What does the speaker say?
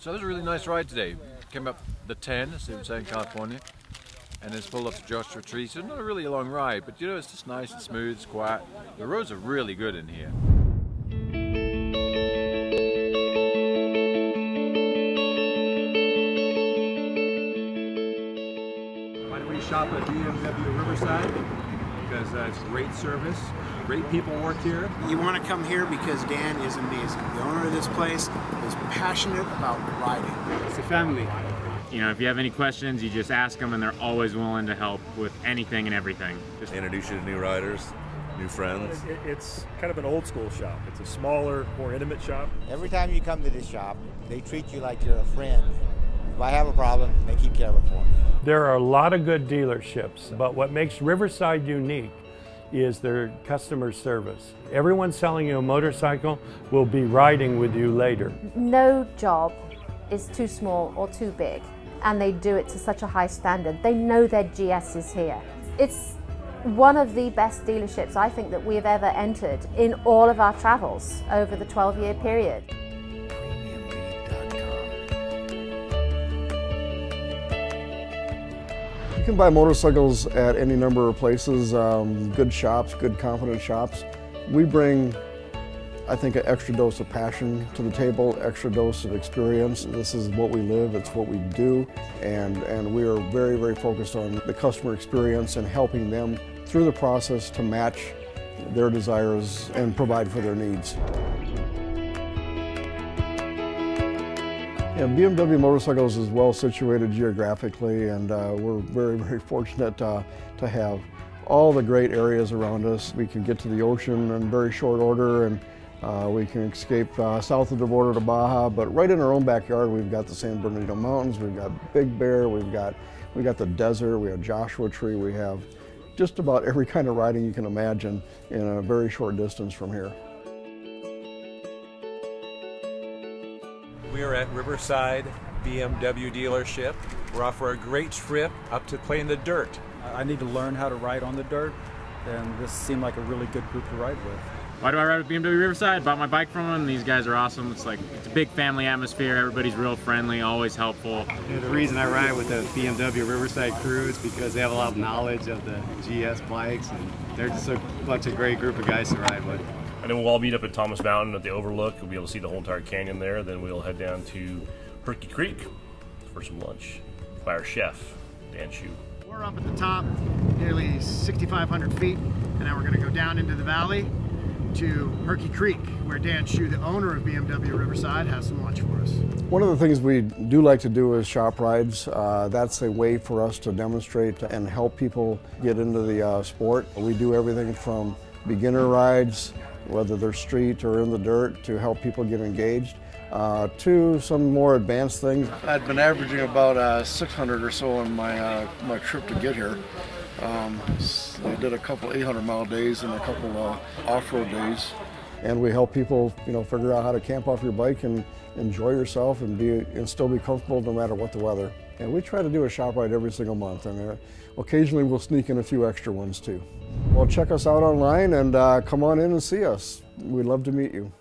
So it was a really nice ride today. Came up the 10, as they would say in California, and it's pulled up to Joshua Tree. So not really a long ride, but you know, it's just nice and smooth, it's quiet. The roads are really good in here. Why don't we shop at BMW Riverside? Because it's great service, great people work here. You want to come here because Dan is amazing. The owner of this place is passionate about riding. It's a family. You know, if you have any questions, you just ask them, and they're always willing to help with anything and everything. Just introduce you to new riders, new friends. It's kind of an old school shop. It's a smaller, more intimate shop. Every time you come to this shop, they treat you like you're a friend. If I have a problem, they keep care of it for me. There are a lot of good dealerships, but what makes Riverside unique is their customer service. Everyone selling you a motorcycle will be riding with you later. No job is too small or too big, and they do it to such a high standard. They know their GS is here. It's one of the best dealerships I think that we have ever entered in all of our travels over the 12-year period. You can buy motorcycles at any number of places, good shops, good confident shops. We bring, I think, an extra dose of passion to the table, extra dose of experience. This is what we live, it's what we do, and we are very, very focused on the customer experience and helping them through the process to match their desires and provide for their needs. Yeah, BMW Motorcycles is well situated geographically, and we're very, very fortunate to have all the great areas around us. We can get to the ocean in very short order, and we can escape south of the border to Baja, but right in our own backyard we've got the San Bernardino Mountains, we've got Big Bear, we've got the desert, we have Joshua Tree, we have just about every kind of riding you can imagine in a very short distance from here. We are at Riverside BMW dealership. We're off for a great trip up to play in the dirt. I need to learn how to ride on the dirt, and this seemed like a really good group to ride with. Why do I ride with BMW Riverside? Bought my bike from them. These guys are awesome. It's a big family atmosphere. Everybody's real friendly, always helpful. The reason I ride with the BMW Riverside crew is because they have a lot of knowledge of the GS bikes, and they're just a bunch of great group of guys to ride with. And then we'll all meet up at Thomas Mountain at the Overlook. We'll be able to see the whole entire canyon there. Then we'll head down to Herky Creek for some lunch by our chef, Dan Schoo. We're up at the top, nearly 6,500 feet, and now we're going to go down into the valley to Herky Creek, where Dan Schoo, the owner of BMW Riverside, has some lunch for us. One of the things we do like to do is shop rides. That's a way for us to demonstrate and help people get into the sport. We do everything from beginner rides, whether they're street or in the dirt, to help people get engaged, to some more advanced things. I'd been averaging about 600 or so on my trip to get here. I did a couple 800-mile days and a couple off-road days. And we help people, figure out how to camp off your bike and enjoy yourself and still be comfortable no matter what the weather. And we try to do a shop ride every single month, and occasionally we'll sneak in a few extra ones too. Well, check us out online and come on in and see us. We'd love to meet you.